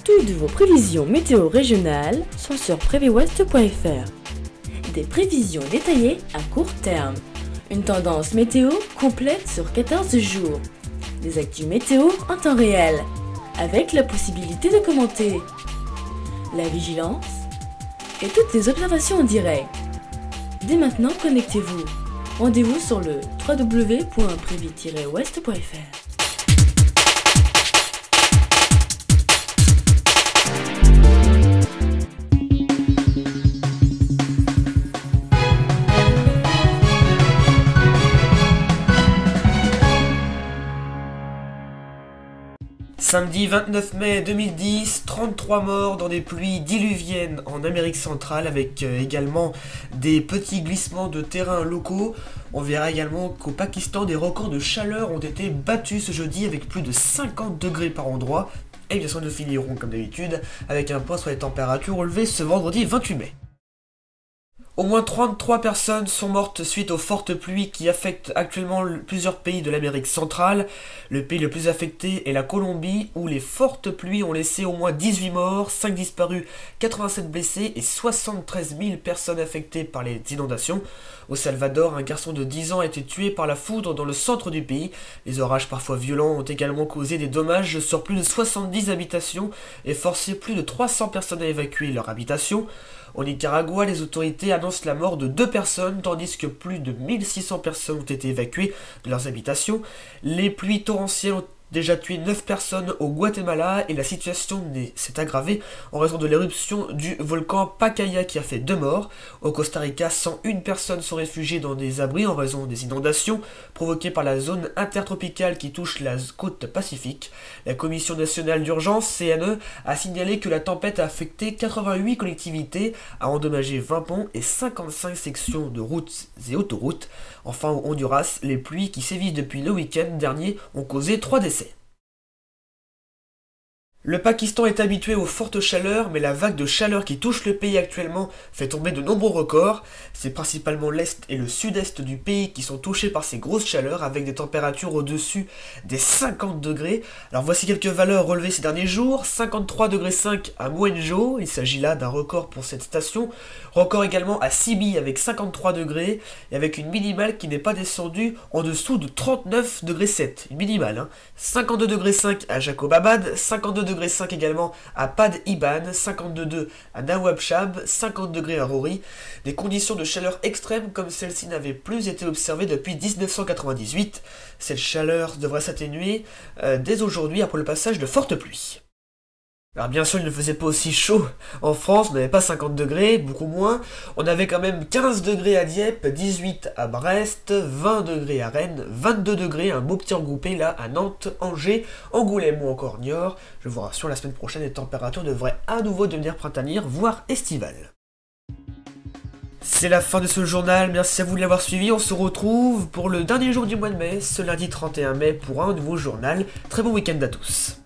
Toutes vos prévisions météo régionales sont sur préviwest.fr. Des prévisions détaillées à court terme. Une tendance météo complète sur 14 jours. Des actus météo en temps réel, avec la possibilité de commenter. La vigilance et toutes les observations en direct. Dès maintenant, connectez-vous. Rendez-vous sur le www.previ-west.fr. Samedi 29 mai 2010, 33 morts dans des pluies diluviennes en Amérique centrale avec également des petits glissements de terrain locaux. On verra également qu'au Pakistan, des records de chaleur ont été battus ce jeudi avec plus de 50 degrés par endroit. Et bien sûr, nous finirons comme d'habitude avec un point sur les températures relevées ce vendredi 28 mai. Au moins 33 personnes sont mortes suite aux fortes pluies qui affectent actuellement plusieurs pays de l'Amérique centrale. Le pays le plus affecté est la Colombie, où les fortes pluies ont laissé au moins 18 morts, 5 disparus, 87 blessés et 73 000 personnes affectées par les inondations. Au Salvador, un garçon de 10 ans a été tué par la foudre dans le centre du pays. Les orages parfois violents ont également causé des dommages sur plus de 70 habitations et forcé plus de 300 personnes à évacuer leur habitation. Au Nicaragua, les autorités annoncent la mort de 2 personnes, tandis que plus de 1600 personnes ont été évacuées de leurs habitations. Les pluies torrentielles ont déjà tué 9 personnes au Guatemala et la situation s'est aggravée en raison de l'éruption du volcan Pacaya qui a fait 2 morts. Au Costa Rica, 101 personnes sont réfugiées dans des abris en raison des inondations provoquées par la zone intertropicale qui touche la côte pacifique. La Commission nationale d'urgence, CNE, a signalé que la tempête a affecté 88 collectivités, a endommagé 20 ponts et 55 sections de routes et autoroutes. Enfin, au Honduras, les pluies qui sévissent depuis le week-end dernier ont causé 3 décès. Le Pakistan est habitué aux fortes chaleurs, mais la vague de chaleur qui touche le pays actuellement fait tomber de nombreux records. C'est principalement l'est et le sud-est du pays qui sont touchés par ces grosses chaleurs, avec des températures au-dessus des 50 degrés. Alors voici quelques valeurs relevées ces derniers jours. 53,5 degrés à Mohenjo, il s'agit là d'un record pour cette station. Record également à Sibi avec 53 degrés, et avec une minimale qui n'est pas descendue en dessous de 39,7 degrés. Une minimale, hein. 52,5 degrés à Jacobabad, 52,5 également à Pad Iban, 52,2 à Nawab Shab, 50 degrés à Rory. Des conditions de chaleur extrêmes comme celle-ci n'avaient plus été observées depuis 1998. Cette chaleur devrait s'atténuer dès aujourd'hui après le passage de fortes pluies. Alors bien sûr, il ne faisait pas aussi chaud en France, on n'avait pas 50 degrés, beaucoup moins. On avait quand même 15 degrés à Dieppe, 18 à Brest, 20 degrés à Rennes, 22 degrés, un beau petit regroupé là à Nantes, Angers, Angoulême ou encore Niort. Je vous rassure, la semaine prochaine, les températures devraient à nouveau devenir printanières, voire estivales. C'est la fin de ce journal, merci à vous de l'avoir suivi. On se retrouve pour le dernier jour du mois de mai, ce lundi 31 mai, pour un nouveau journal. Très bon week-end à tous.